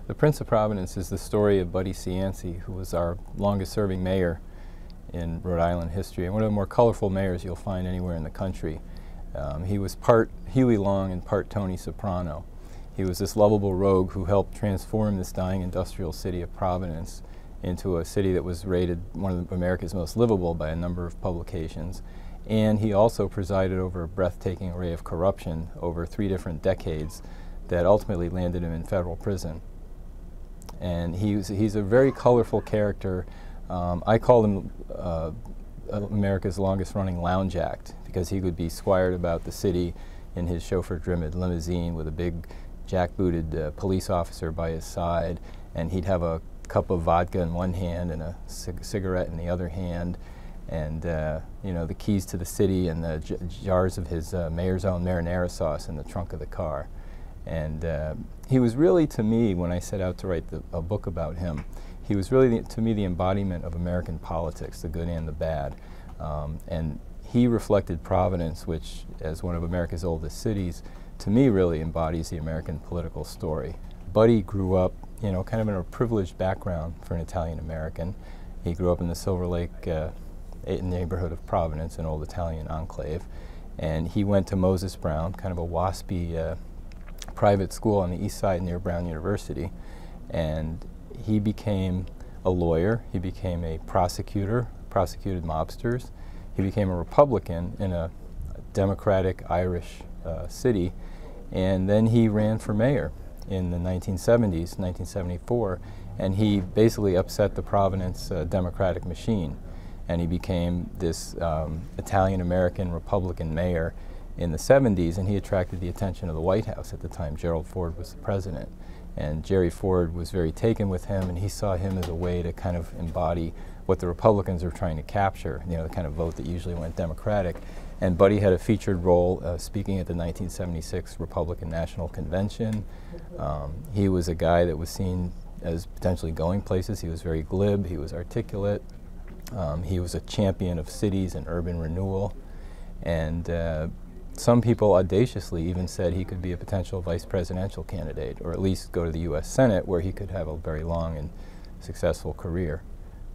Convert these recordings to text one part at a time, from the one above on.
The Prince of Providence is the story of Buddy Cianci, who was our longest-serving mayor in Rhode Island history, and one of the more colorful mayors you'll find anywhere in the country. He was part Huey Long and part Tony Soprano. He was this lovable rogue who helped transform this dying industrial city of Providence into a city that was rated one of America's most livable by a number of publications. And he also presided over a breathtaking array of corruption over 3 different decades that ultimately landed him in federal prison. And he's a very colorful character. I call him America's longest-running lounge act, because he would be squired about the city in his chauffeur-driven limousine with a big jackbooted police officer by his side, and he'd have a cup of vodka in one hand and a cigarette in the other hand, and you know, the keys to the city and the jars of his mayor's own marinara sauce in the trunk of the car. And he was really, to me, when I set out to write a book about him, he was really, to me, the embodiment of American politics, the good and the bad. And he reflected Providence, which, as one of America's oldest cities, to me really embodies the American political story. Buddy grew up, you know, kind of in a privileged background for an Italian American. He grew up in the Silver Lake neighborhood of Providence, an old Italian enclave. And he went to Moses Brown, kind of a waspy private school on the east side near Brown University. And he became a lawyer, he became a prosecutor, prosecuted mobsters. He became a Republican in a democratic Irish city, and then he ran for mayor in the 1970s, 1974, and he basically upset the Providence Democratic machine, and he became this Italian-American Republican mayor in the 70s, and he attracted the attention of the White House at the time. Gerald Ford was the president, and Jerry Ford was very taken with him, and he saw him as a way to kind of embody what the Republicans were trying to capture, you know, the kind of vote that usually went Democratic. And Buddy had a featured role speaking at the 1976 Republican National Convention. He was a guy that was seen as potentially going places. He was very glib, he was articulate, he was a champion of cities and urban renewal, and some people audaciously even said he could be a potential vice presidential candidate, or at least go to the U.S. Senate, where he could have a very long and successful career.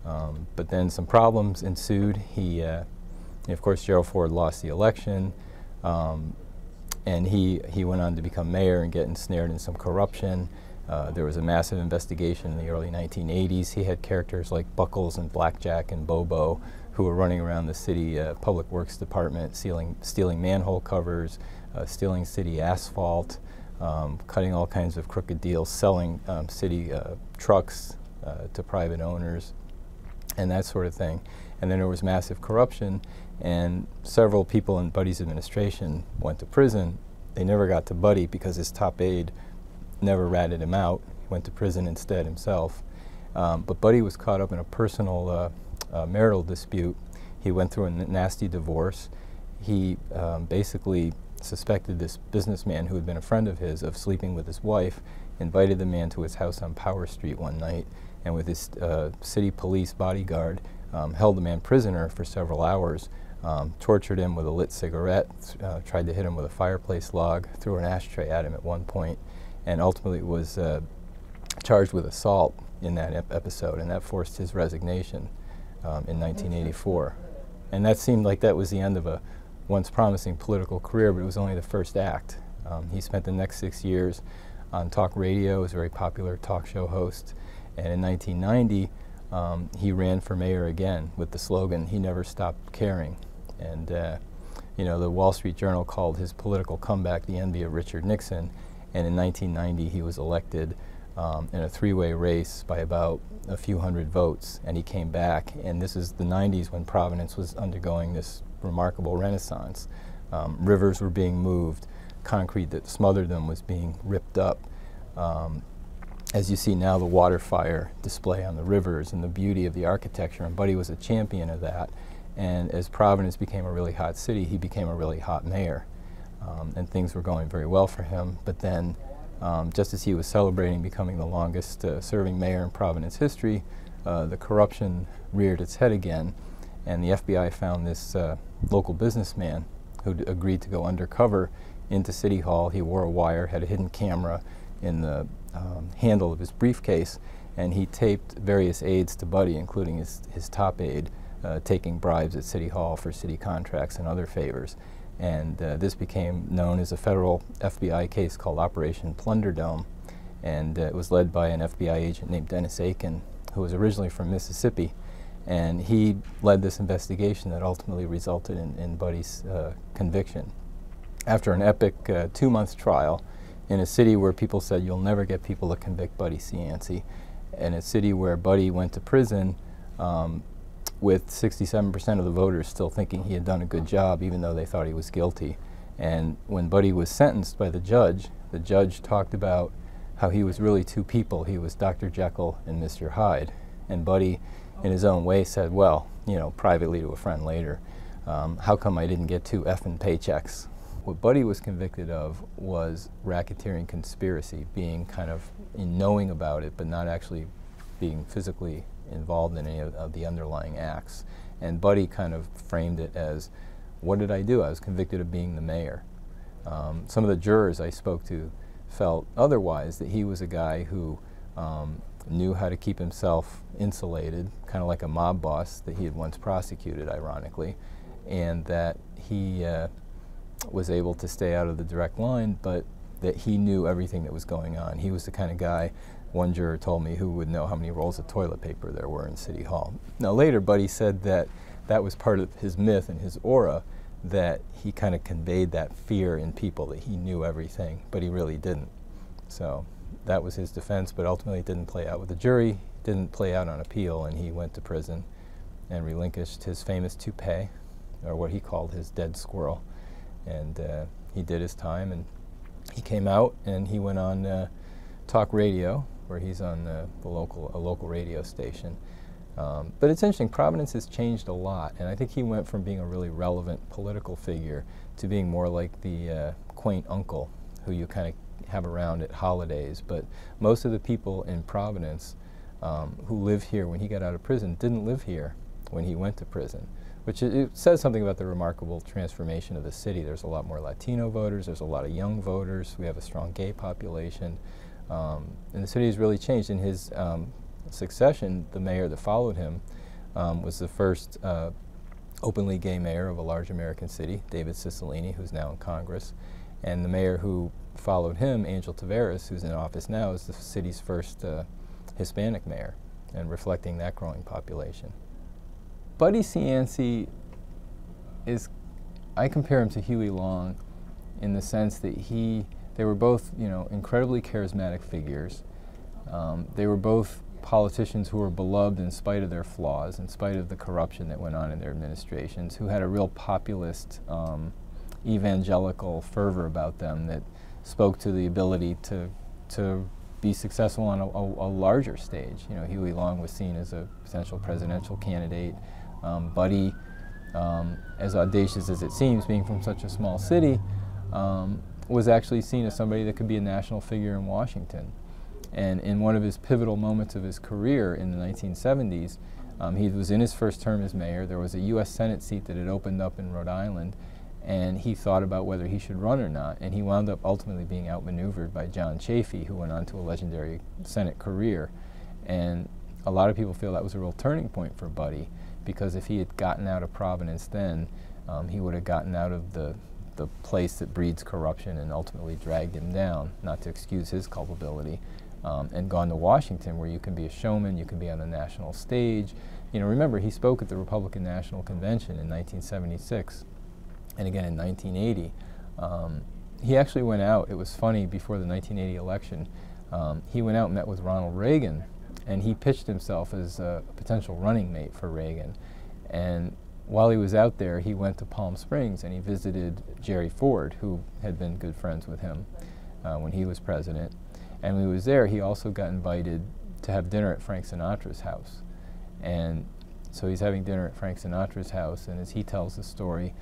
But then some problems ensued. Of course, Gerald Ford lost the election, and he went on to become mayor and get ensnared in some corruption. There was a massive investigation in the early 1980s. He had characters like Buckles and Blackjack and Bobo, who were running around the city public works department, stealing manhole covers, stealing city asphalt, cutting all kinds of crooked deals, selling city trucks to private owners, and that sort of thing. And then there was massive corruption, and several people in Buddy's administration went to prison. They never got to Buddy because his top aide never ratted him out. He went to prison instead himself. But Buddy was caught up in a personal marital dispute. He went through a nasty divorce. He basically suspected this businessman who had been a friend of his of sleeping with his wife, invited the man to his house on Power Street one night, and with his city police bodyguard, held the man prisoner for several hours, tortured him with a lit cigarette, tried to hit him with a fireplace log, threw an ashtray at him at one point, and ultimately was charged with assault in that episode, and that forced his resignation in 1984. And that seemed like that was the end of a once promising political career, but it was only the first act. He spent the next 6 years on talk radio, was a very popular talk show host, and in 1990 he ran for mayor again with the slogan, "He never stopped caring." And you know, the Wall Street Journal called his political comeback the envy of Richard Nixon, and in 1990 he was elected in a 3-way race by about a few hundred votes, and he came back. And this is the 90s when Providence was undergoing this remarkable renaissance. Rivers were being moved, concrete that smothered them was being ripped up. As you see now, the water fire display on the rivers and the beauty of the architecture, and Buddy was a champion of that. And as Providence became a really hot city, he became a really hot mayor. And things were going very well for him. But then, just as he was celebrating becoming the longest serving mayor in Providence history, the corruption reared its head again, and the FBI found this local businessman who agreed to go undercover into City Hall. He wore a wire, had a hidden camera, in the handle of his briefcase, and he taped various aides to Buddy, including his top aide, taking bribes at City Hall for city contracts and other favors. And this became known as a federal FBI case called Operation Plunderdome, and it was led by an FBI agent named Dennis Aiken, who was originally from Mississippi, and he led this investigation that ultimately resulted in Buddy's conviction. After an epic 2-month trial in a city where people said you'll never get people to convict Buddy Cianci, in a city where Buddy went to prison with 67% of the voters still thinking he had done a good job even though they thought he was guilty. And when Buddy was sentenced by the judge talked about how he was really two people. He was Dr. Jekyll and Mr. Hyde. And Buddy, in his own way, said, well, you know, privately to a friend later, how come I didn't get 2 effing paychecks? What Buddy was convicted of was racketeering conspiracy, being kind of knowing about it, but not actually being physically involved in any of the underlying acts. And Buddy kind of framed it as, what did I do? I was convicted of being the mayor. Some of the jurors I spoke to felt otherwise, that he was a guy who knew how to keep himself insulated, kind of like a mob boss that he had once prosecuted, ironically, and that he was able to stay out of the direct line, but that he knew everything that was going on. He was the kind of guy, one juror told me, who would know how many rolls of toilet paper there were in City Hall. Now later, Buddy said that that was part of his myth and his aura, that he kind of conveyed that fear in people, that he knew everything, but he really didn't. So that was his defense, but ultimately it didn't play out with the jury, didn't play out on appeal, and he went to prison and relinquished his famous toupee, or what he called his dead squirrel. And he did his time, and he came out and he went on talk radio, where he's on a local radio station. But it's interesting, Providence has changed a lot, and I think he went from being a really relevant political figure to being more like the quaint uncle who you kind of have around at holidays. But most of the people in Providence who live here when he got out of prison didn't live here when he went to prison, which it says something about the remarkable transformation of the city. There's a lot more Latino voters, there's a lot of young voters, we have a strong gay population, and the city has really changed. In his succession, the mayor that followed him was the first openly gay mayor of a large American city, David Cicilline, who's now in Congress. And the mayor who followed him, Angel Taveras, who's in office now, is the city's first Hispanic mayor, and reflecting that growing population. Buddy Cianci is, I compare him to Huey Long in the sense that they were both, you know, incredibly charismatic figures. They were both politicians who were beloved in spite of their flaws, in spite of the corruption that went on in their administrations, who had a real populist, evangelical fervor about them that spoke to the ability to be successful on a larger stage. You know, Huey Long was seen as a potential presidential candidate. Buddy, as audacious as it seems, being from such a small city, was actually seen as somebody that could be a national figure in Washington. And in one of his pivotal moments of his career in the 1970s, he was in his first term as mayor. There was a U.S. Senate seat that had opened up in Rhode Island, and he thought about whether he should run or not, and he wound up ultimately being outmaneuvered by John Chafee, who went on to a legendary Senate career. And a lot of people feel that was a real turning point for Buddy, because if he had gotten out of Providence then, he would have gotten out of the place that breeds corruption and ultimately dragged him down, not to excuse his culpability, and gone to Washington, where you can be a showman, you can be on the national stage. You know, remember, he spoke at the Republican National Convention in 1976, and again in 1980. He actually went out, it was funny, before the 1980 election, he went out and met with Ronald Reagan, and he pitched himself as a potential running mate for Reagan. And while he was out there, he went to Palm Springs and he visited Jerry Ford, who had been good friends with him when he was president. And when he was there, he also got invited to have dinner at Frank Sinatra's house. And so he's having dinner at Frank Sinatra's house, and as he tells the story,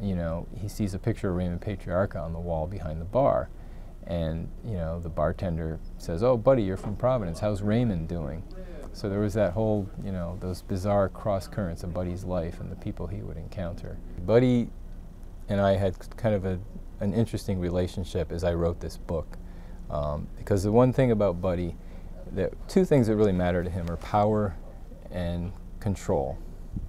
you know, he sees a picture of Raymond Patriarca on the wall behind the bar. And, you know, the bartender says, "Oh, Buddy, you're from Providence. How's Raymond doing?" So there was that whole, you know, those bizarre cross currents of Buddy's life and the people he would encounter. Buddy and I had kind of an interesting relationship as I wrote this book. Because the one thing about Buddy, two things that really matter to him are power and control,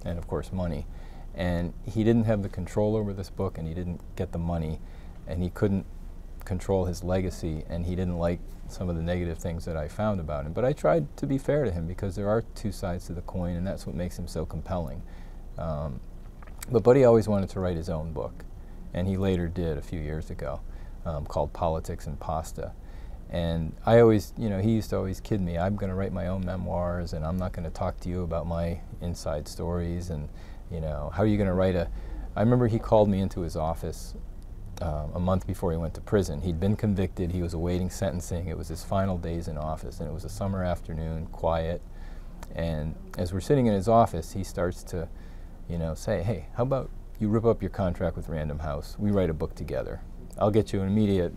and of course money. And he didn't have the control over this book, and he didn't get the money, and he couldn't control his legacy, and he didn't like some of the negative things that I found about him. But I tried to be fair to him, because there are two sides to the coin, and that's what makes him so compelling. But Buddy always wanted to write his own book, and he later did a few years ago, called Politics and Pasta. And I always, he used to always kid me, I'm going to write my own memoirs, and I'm not going to talk to you about my inside stories, and how are you going to write I remember he called me into his office a month before he went to prison. He'd been convicted, he was awaiting sentencing, it was his final days in office, and it was a summer afternoon, quiet, and as we're sitting in his office, he starts to, say, hey, how about you rip up your contract with Random House, we write a book together. I'll get you an immediate,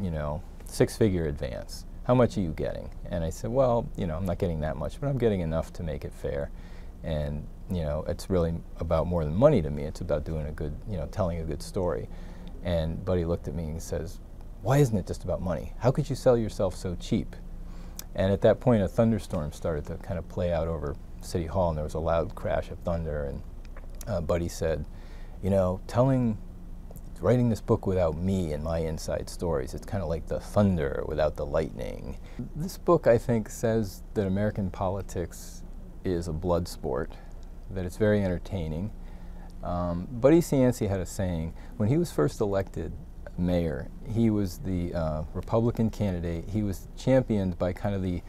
six-figure advance. How much are you getting? And I said, well, I'm not getting that much, but I'm getting enough to make it fair. And, it's really about more than money to me. It's about doing a good, telling a good story. And Buddy looked at me and says, why isn't it just about money? How could you sell yourself so cheap? And at that point, a thunderstorm started to kind of play out over City Hall, and there was a loud crash of thunder. And Buddy said, writing this book without me and my inside stories, it's kind of like the thunder without the lightning. This book, I think, says that American politics is a blood sport, that it's very entertaining. Buddy Cianci had a saying, when he was first elected mayor, he was the Republican candidate. He was championed by kind of the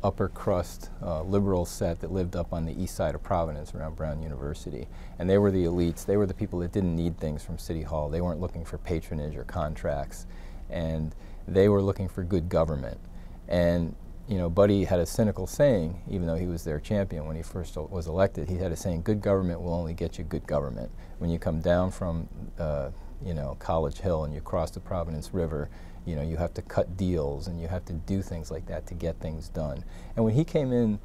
upper crust liberal set that lived up on the east side of Providence around Brown University. And they were the elites. They were the people that didn't need things from City Hall. They weren't looking for patronage or contracts. And they were looking for good government. And Buddy had a cynical saying, even though he was their champion when he first was elected, he had a saying, good government will only get you good government. When you come down from College Hill and you cross the Providence River, you have to cut deals and you have to do things like that to get things done. And when he came in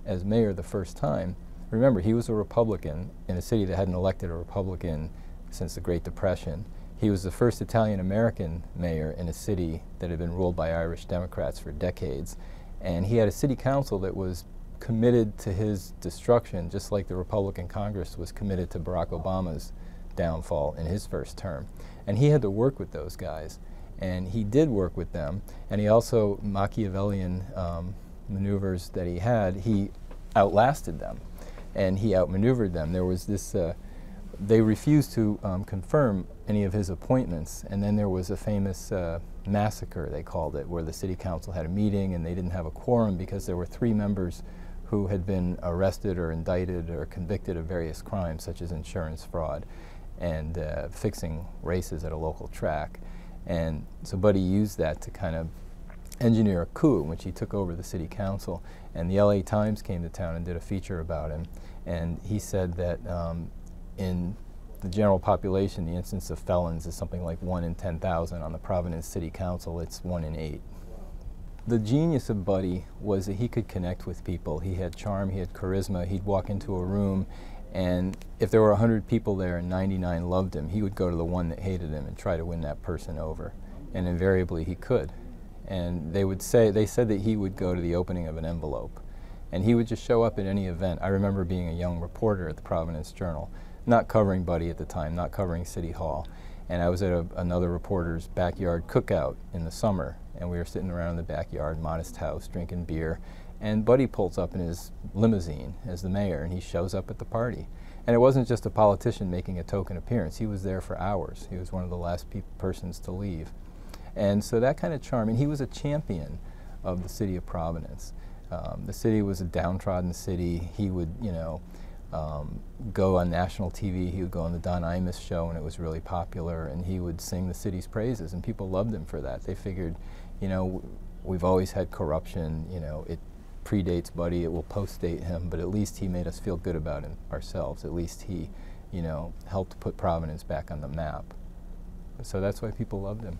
as mayor the first time, remember, he was a Republican in a city that hadn't elected a Republican since the Great Depression. He was the first Italian-American mayor in a city that had been ruled by Irish Democrats for decades. And he had a city council that was committed to his destruction, just like the Republican Congress was committed to Barack Obama's downfall in his first term. And he had to work with those guys. And he did work with them, and he also, Machiavellian maneuvers that he had, he outlasted them, and he outmaneuvered them. There was this, they refused to confirm any of his appointments, and then there was a famous massacre, they called it, where the city council had a meeting and they didn't have a quorum because there were 3 members who had been arrested or indicted or convicted of various crimes, such as insurance fraud and fixing races at a local track. And so Buddy used that to kind of engineer a coup in which he took over the city council. And the LA Times came to town and did a feature about him. And he said that in the general population, the instance of felons is something like 1 in 10,000. On the Providence City Council, it's 1 in 8. The genius of Buddy was that he could connect with people. He had charm, he had charisma. He'd walk into a room, and if there were 100 people there and 99 loved him, he would go to the one that hated him and try to win that person over. And invariably he could. And they said that he would go to the opening of an envelope. And he would just show up at any event. I remember being a young reporter at the Providence Journal, not covering Buddy at the time, not covering City Hall. And I was at another reporter's backyard cookout in the summer, and we were sitting around in the backyard, modest house, drinking beer. And Buddy pulls up in his limousine as the mayor, and he shows up at the party. And it wasn't just a politician making a token appearance. He was there for hours. He was one of the last persons to leave. And so that kind of charm, and he was a champion of the city of Providence. The city was a downtrodden city. He would, go on national TV. He would go on the Don Imus show, and it was really popular, and he would sing the city's praises, and people loved him for that. They figured, we've always had corruption, it predates Buddy, it will post-date him, but at least he made us feel good about ourselves. At least he, helped put Providence back on the map. So that's why people loved him.